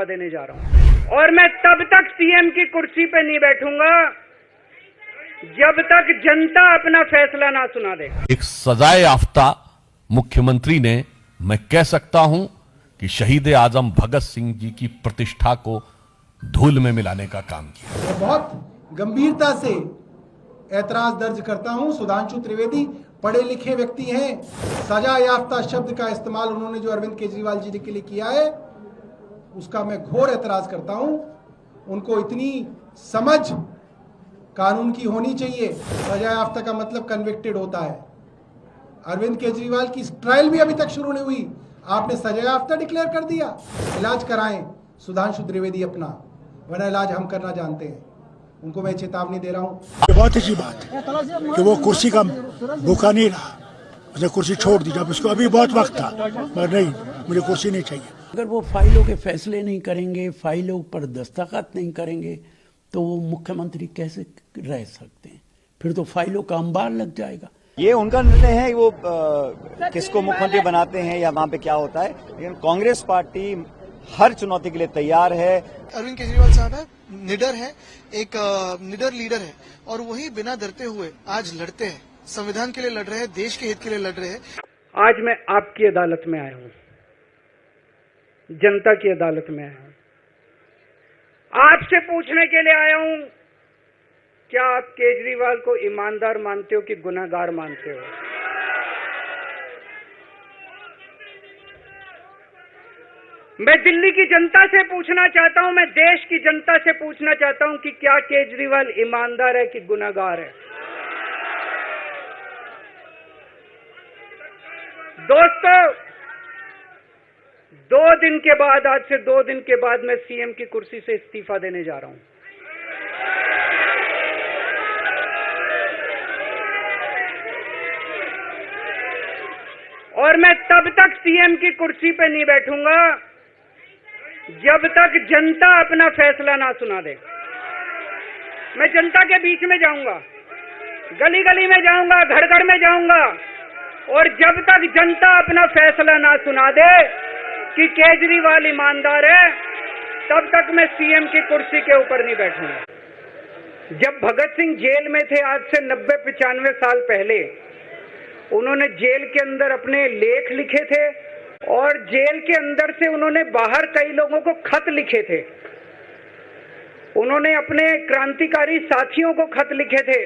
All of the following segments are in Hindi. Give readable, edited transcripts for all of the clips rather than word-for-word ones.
देने जा रहा हूं और मैं तब तक सीएम की कुर्सी पे नहीं बैठूंगा जब तक जनता अपना फैसला ना सुना दे। एक सजाए याफ्ता मुख्यमंत्री ने, मैं कह सकता हूं कि शहीद आजम भगत सिंह जी की प्रतिष्ठा को धूल में मिलाने का काम किया। मैं बहुत गंभीरता से ऐतराज दर्ज करता हूं। सुधांशु त्रिवेदी पढ़े लिखे व्यक्ति हैं। सजा याफ्ता शब्द का इस्तेमाल उन्होंने जो अरविंद केजरीवाल जी के लिए किया है उसका मैं घोर ऐतराज करता हूं। उनको इतनी समझ कानून की होनी चाहिए। सजा याफ्ता का मतलब कन्विक्टेड होता है। अरविंद केजरीवाल की ट्रायल भी अभी तक शुरू नहीं हुई, आपने सजा याफ्ता डिक्लेयर कर दिया। इलाज कराएं सुधांशु त्रिवेदी अपना, वरना इलाज हम करना जानते हैं। उनको मैं चेतावनी दे रहा हूं। ये बहुत अच्छी बात है कि वो कुर्सी का भूखा नहीं रहा, उसने कुर्सी छोड़ दी। जब उसको अभी बहुत वक्त था, मगर नहीं, मुझे कुर्सी नहीं चाहिए। अगर वो फाइलों के फैसले नहीं करेंगे, फाइलों पर दस्तखत नहीं करेंगे, तो वो मुख्यमंत्री कैसे रह सकते हैं? फिर तो फाइलों का अंबार लग जाएगा। ये उनका निर्णय है, वो किसको मुख्यमंत्री बनाते हैं या वहाँ पे क्या होता है, लेकिन कांग्रेस पार्टी हर चुनौती के लिए तैयार है। अरविंद केजरीवाल साहब है, निडर है, एक निडर लीडर है और वही बिना डरते हुए आज लड़ते हैं, संविधान के लिए लड़ रहे हैं, देश के हित के लिए लड़ रहे हैं। आज मैं आपकी अदालत में आया हूं, जनता की अदालत में आया हूं, आपसे पूछने के लिए आया हूं, क्या आप केजरीवाल को ईमानदार मानते हो कि गुनहगार मानते हो? मैं दिल्ली की जनता से पूछना चाहता हूं, मैं देश की जनता से पूछना चाहता हूं कि क्या केजरीवाल ईमानदार है कि गुनहगार है? दोस्तों, 2 दिन के बाद, आज से 2 दिन के बाद मैं सीएम की कुर्सी से इस्तीफा देने जा रहा हूं। और मैं तब तक सीएम की कुर्सी पे नहीं बैठूंगा जब तक जनता अपना फैसला ना सुना दे। मैं जनता के बीच में जाऊंगा, गली गली में जाऊंगा, घर घर में जाऊंगा, और जब तक जनता अपना फैसला ना सुना दे कि केजरीवाल ईमानदार है, तब तक मैं सीएम की कुर्सी के ऊपर नहीं बैठूंगा। जब भगत सिंह जेल में थे आज से 90-95 साल पहले, उन्होंने जेल के अंदर अपने लेख लिखे थे और जेल के अंदर से उन्होंने बाहर कई लोगों को खत लिखे थे। उन्होंने अपने क्रांतिकारी साथियों को खत लिखे थे।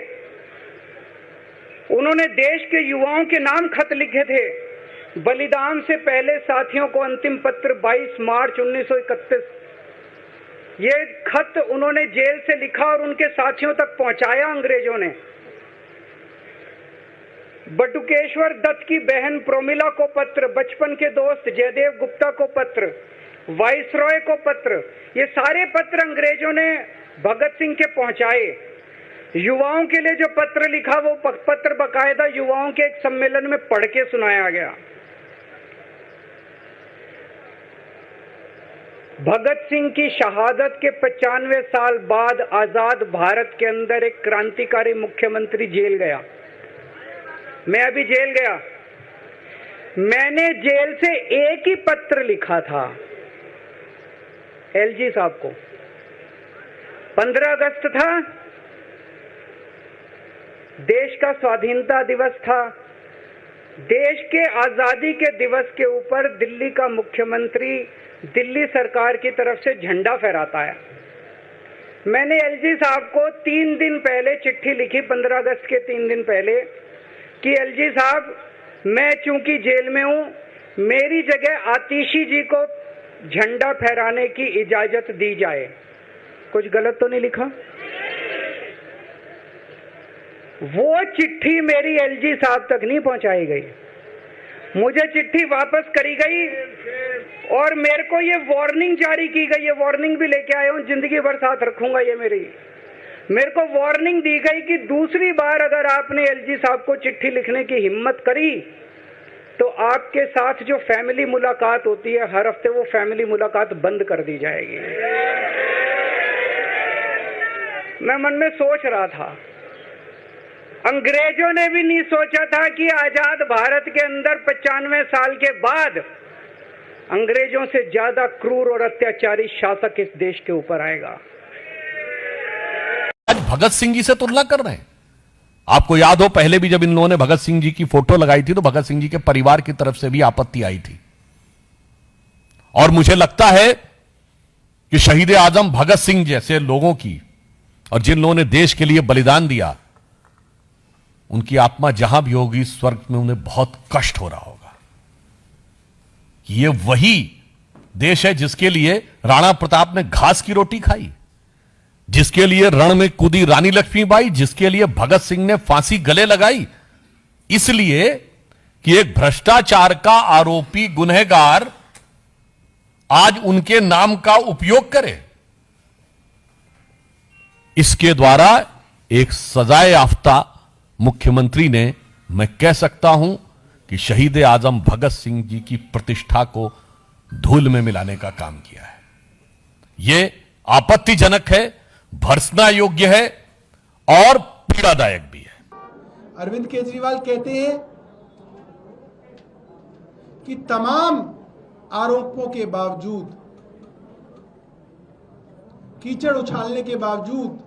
उन्होंने देश के युवाओं के नाम खत लिखे थे। बलिदान से पहले साथियों को अंतिम पत्र 22 मार्च 1931, ये खत उन्होंने जेल से लिखा और उनके साथियों तक पहुंचाया अंग्रेजों ने। बटुकेश्वर दत्त की बहन प्रोमिला को पत्र, बचपन के दोस्त जयदेव गुप्ता को पत्र, वाइसरॉय को पत्र, ये सारे पत्र अंग्रेजों ने भगत सिंह के पहुंचाए। युवाओं के लिए जो पत्र लिखा, वो पत्र बकायदा युवाओं के एक सम्मेलन में पढ़ के सुनाया गया। भगत सिंह की शहादत के 95 साल बाद आजाद भारत के अंदर एक क्रांतिकारी मुख्यमंत्री जेल गया। मैं अभी जेल गया, मैंने जेल से एक ही पत्र लिखा था एलजी साहब को। 15 अगस्त था, देश का स्वाधीनता दिवस था। देश के आजादी के दिवस के ऊपर दिल्ली का मुख्यमंत्री दिल्ली सरकार की तरफ से झंडा फहराता है। मैंने एलजी साहब को 3 दिन पहले चिट्ठी लिखी, 15 अगस्त के 3 दिन पहले, कि एलजी साहब, मैं चूंकि जेल में हूं, मेरी जगह आतिशी जी को झंडा फहराने की इजाजत दी जाए। कुछ गलत तो नहीं लिखा? वो चिट्ठी मेरी एलजी साहब तक नहीं पहुंचाई गई, मुझे चिट्ठी वापस करी गई और मेरे को ये वार्निंग जारी की गई। ये वार्निंग भी लेके आया हूं, जिंदगी भर साथ रखूंगा ये मेरे को वार्निंग दी गई कि दूसरी बार अगर आपने एलजी साहब को चिट्ठी लिखने की हिम्मत करी तो आपके साथ जो फैमिली मुलाकात होती है हर हफ्ते, वो फैमिली मुलाकात बंद कर दी जाएगी। मैं मन में सोच रहा था, अंग्रेजों ने भी नहीं सोचा था कि आजाद भारत के अंदर 95 साल के बाद अंग्रेजों से ज्यादा क्रूर और अत्याचारी शासक इस देश के ऊपर आएगा। आज भगत सिंह जी से तुलना कर रहे हैं। आपको याद हो पहले भी जब इन लोगों ने भगत सिंह जी की फोटो लगाई थी तो भगत सिंह जी के परिवार की तरफ से भी आपत्ति आई थी। और मुझे लगता है कि शहीद आजम भगत सिंह जैसे लोगों की और जिन लोगों ने देश के लिए बलिदान दिया, उनकी आत्मा जहां भी होगी स्वर्ग में उन्हें बहुत कष्ट हो रहा होगा। ये वही देश है जिसके लिए राणा प्रताप ने घास की रोटी खाई, जिसके लिए रण में कूदी रानी लक्ष्मीबाई, जिसके लिए भगत सिंह ने फांसी गले लगाई, इसलिए कि एक भ्रष्टाचार का आरोपी गुनहगार आज उनके नाम का उपयोग करे। इसके द्वारा एक सजाए याफ्ता मुख्यमंत्री ने, मैं कह सकता हूं कि शहीद आजम भगत सिंह जी की प्रतिष्ठा को धूल में मिलाने का काम किया है। यह आपत्तिजनक है, भर्त्सना योग्य है और पीड़ादायक भी है। अरविंद केजरीवाल कहते हैं कि तमाम आरोपों के बावजूद, कीचड़ उछालने के बावजूद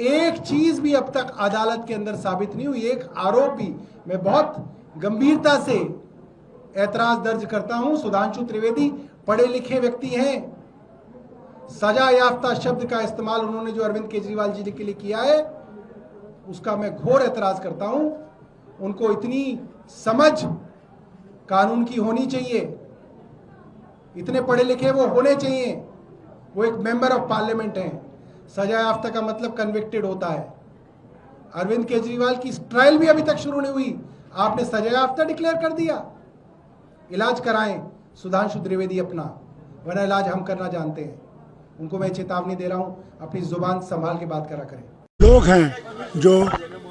एक चीज भी अब तक अदालत के अंदर साबित नहीं हुई। एक आरोप भी, मैं बहुत गंभीरता से ऐतराज दर्ज करता हूं। सुधांशु त्रिवेदी पढ़े लिखे व्यक्ति हैं। सजा याफ्ता शब्द का इस्तेमाल उन्होंने जो अरविंद केजरीवाल जी के लिए किया है, उसका मैं घोर ऐतराज करता हूं। उनको इतनी समझ कानून की होनी चाहिए, इतने पढ़े लिखे वो होने चाहिए। वो एक मेंबर ऑफ पार्लियामेंट हैं। सजा याफ्ता का मतलब कन्विक्टेड होता है। अरविंद केजरीवाल की ट्रायल भी अभी तक शुरू नहीं हुई, आपने सजा याफ्ता डिक्लेयर कर दिया। इलाज कराएं सुधांशु त्रिवेदी अपना, वरना इलाज हम करना जानते हैं। उनको मैं चेतावनी दे रहा हूं, अपनी जुबान संभाल के बात करा करें। लोग हैं जो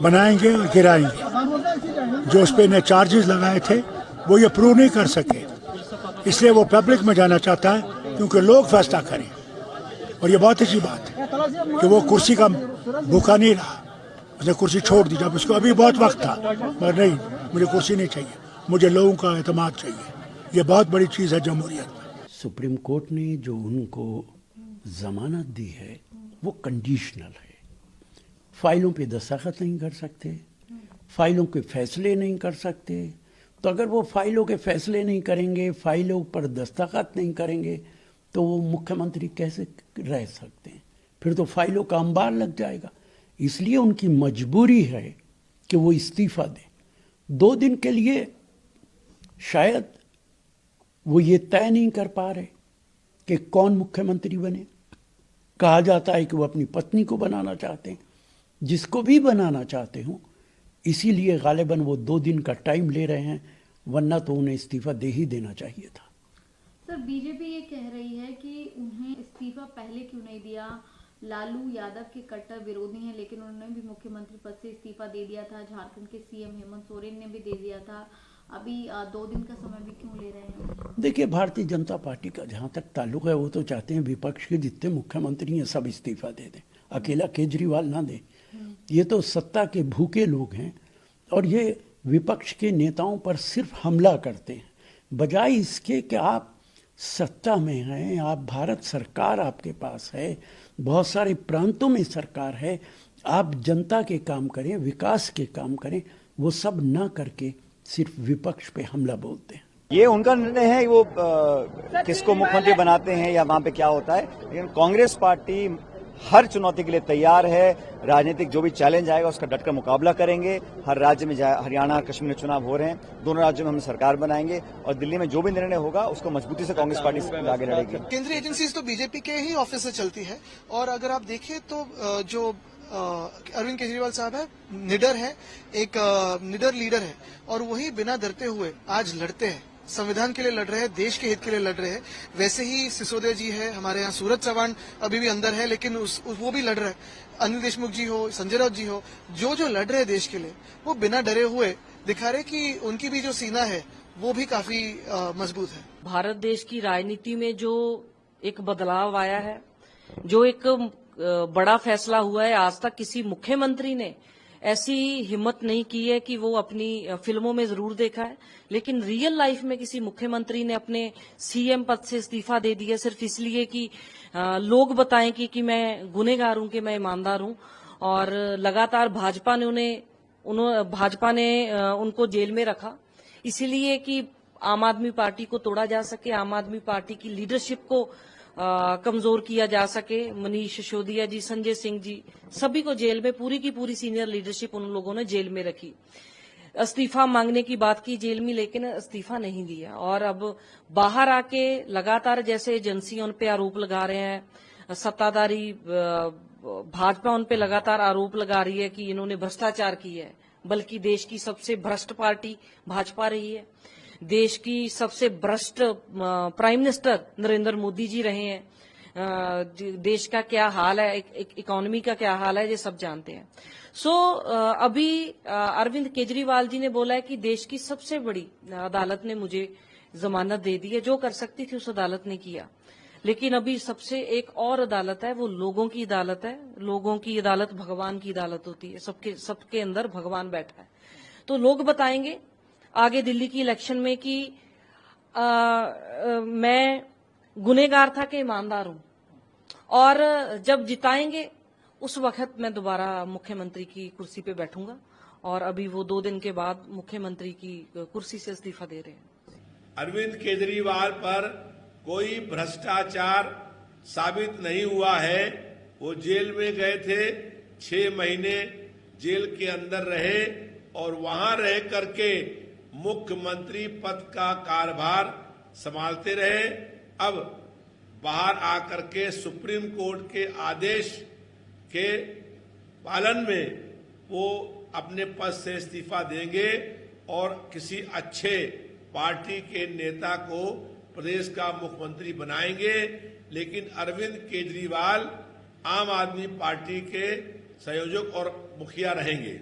बनाएंगे और गिराएंगे। जो उस पर चार्जेस लगाए थे वो ये प्रूव नहीं कर सके, इसलिए वो पब्लिक में जाना चाहता है क्योंकि लोग फैसला करें। और ये बहुत अच्छी बात है कि वो कुर्सी का भूखा नहीं रहा, उसने कुर्सी छोड़ दी जब उसको अभी बहुत वक्त था, मगर नहीं, मुझे कुर्सी नहीं चाहिए, मुझे लोगों का एतमाद चाहिए। ये बहुत बड़ी चीज़ है जमहूरियत में। सुप्रीम कोर्ट ने जो उनको जमानत दी है वो कंडीशनल है। फाइलों पे दस्तखत नहीं कर सकते, फाइलों के फैसले नहीं कर सकते। तो अगर वो फाइलों के फैसले नहीं करेंगे, फाइलों पर दस्तखत नहीं करेंगे, तो वो मुख्यमंत्री कैसे रह सकते हैं? फिर तो फाइलों का अंबार लग जाएगा। इसलिए उनकी मजबूरी है कि वो इस्तीफा दें। 2 दिन के लिए शायद वो ये तय नहीं कर पा रहे कि कौन मुख्यमंत्री बने। कहा जाता है कि वो अपनी पत्नी को बनाना चाहते हैं, जिसको भी बनाना चाहते हों, इसीलिए गालिबन वो 2 दिन का टाइम ले रहे हैं, वरना तो उन्हें इस्तीफा दे ही देना चाहिए था। सर, बीजेपी ये कह रही है कि उन्हें इस्तीफा पहले क्यों नहीं दिया। लालू यादव के कट्टर विरोधी हैं, लेकिन उन्होंने भी मुख्यमंत्री पद से इस्तीफा दे दिया था। झारखंड के सीएम हेमंत सोरेन ने भी दे दिया था। अभी 2 दिन का समय भी क्यों ले रहे हैं? देखिए, भारतीय जनता पार्टी का जहाँ तक ताल्लुक है, वो तो चाहते हैं विपक्ष के जितने मुख्यमंत्री हैं सब इस्तीफा दे दें, अकेला केजरीवाल ना दे। ये तो सत्ता के भूखे लोग हैं और ये विपक्ष के नेताओं पर सिर्फ हमला करते हैं, बजाय इसके कि आप सत्ता में हैं, आप भारत सरकार आपके पास है, बहुत सारे प्रांतों में सरकार है, आप जनता के काम करें, विकास के काम करें। वो सब ना करके सिर्फ विपक्ष पे हमला बोलते हैं। ये उनका निर्णय है, वो किसको मुख्यमंत्री बनाते हैं या वहां पे क्या होता है। लेकिन कांग्रेस पार्टी हर चुनौती के लिए तैयार है। राजनीतिक जो भी चैलेंज आएगा उसका डटकर मुकाबला करेंगे। हर राज्य में हरियाणा कश्मीर में चुनाव हो रहे हैं, दोनों राज्यों में हम सरकार बनाएंगे और दिल्ली में जो भी निर्णय होगा उसको मजबूती से कांग्रेस पार्टी आगे लड़ेगी। केंद्रीय एजेंसीज तो बीजेपी के ही ऑफिस से चलती है, और अगर आप देखें तो जो अरविंद केजरीवाल साहब है, निडर है, एक निडर लीडर है, और वही बिना डरते हुए आज लड़ते हैं, संविधान के लिए लड़ रहे हैं, देश के हित के लिए लड़ रहे हैं। वैसे ही सिसोदिया जी है, हमारे यहाँ सूरज चौहान अभी भी अंदर है, लेकिन वो भी लड़ रहे हैं। अनिल देशमुख जी हो, संजय राउत जी हो, जो लड़ रहे हैं देश के लिए, वो बिना डरे हुए दिखा रहे कि उनकी भी जो सीना है वो भी काफी मजबूत है। भारत देश की राजनीति में जो एक बदलाव आया है, जो एक बड़ा फैसला हुआ है, आज तक किसी मुख्यमंत्री ने ऐसी हिम्मत नहीं की है कि वो अपनी फिल्मों में जरूर देखा है, लेकिन रियल लाइफ में किसी मुख्यमंत्री ने अपने सीएम पद से इस्तीफा दे दिया सिर्फ इसलिए कि लोग बताएं कि मैं गुनहगार हूं, कि मैं ईमानदार हूं। और लगातार भाजपा ने उनको जेल में रखा इसीलिए कि आम आदमी पार्टी को तोड़ा जा सके, आम आदमी पार्टी की लीडरशिप को कमजोर किया जा सके। मनीष सिसोदिया जी, संजय सिंह जी, सभी को जेल में, पूरी की पूरी सीनियर लीडरशिप उन लोगों ने जेल में रखी। इस्तीफा मांगने की बात की जेल में, लेकिन इस्तीफा नहीं दिया। और अब बाहर आके लगातार जैसे एजेंसियां उन पे आरोप लगा रहे हैं, सत्ताधारी भाजपा उन पे लगातार आरोप लगा रही है कि इन्होंने भ्रष्टाचार किया है, बल्कि देश की सबसे भ्रष्ट पार्टी भाजपा रही है। देश की सबसे भ्रष्ट प्राइम मिनिस्टर नरेंद्र मोदी जी रहे हैं। देश का क्या हाल है, इकोनॉमी का क्या हाल है, ये सब जानते हैं। अभी अरविंद केजरीवाल जी ने बोला है कि देश की सबसे बड़ी अदालत ने मुझे जमानत दे दी है, जो कर सकती थी उस अदालत ने किया। लेकिन अभी सबसे एक और अदालत है, वो लोगों की अदालत है। लोगों की अदालत भगवान की अदालत होती है, सबके अंदर भगवान बैठा है। तो लोग बताएंगे आगे दिल्ली की इलेक्शन में कि मैं गुनहगार था कि ईमानदार हूं, और जब जिताएंगे उस वक्त मैं दोबारा मुख्यमंत्री की कुर्सी पे बैठूंगा। और अभी वो 2 दिन के बाद मुख्यमंत्री की कुर्सी से इस्तीफा दे रहे हैं। अरविंद केजरीवाल पर कोई भ्रष्टाचार साबित नहीं हुआ है। वो जेल में गए थे, 6 महीने जेल के अंदर रहे और वहां रह करके मुख्यमंत्री पद का कार्यभार संभालते रहे। अब बाहर आकर के सुप्रीम कोर्ट के आदेश के पालन में वो अपने पद से इस्तीफा देंगे और किसी अच्छे पार्टी के नेता को प्रदेश का मुख्यमंत्री बनाएंगे। लेकिन अरविंद केजरीवाल आम आदमी पार्टी के संयोजक और मुखिया रहेंगे।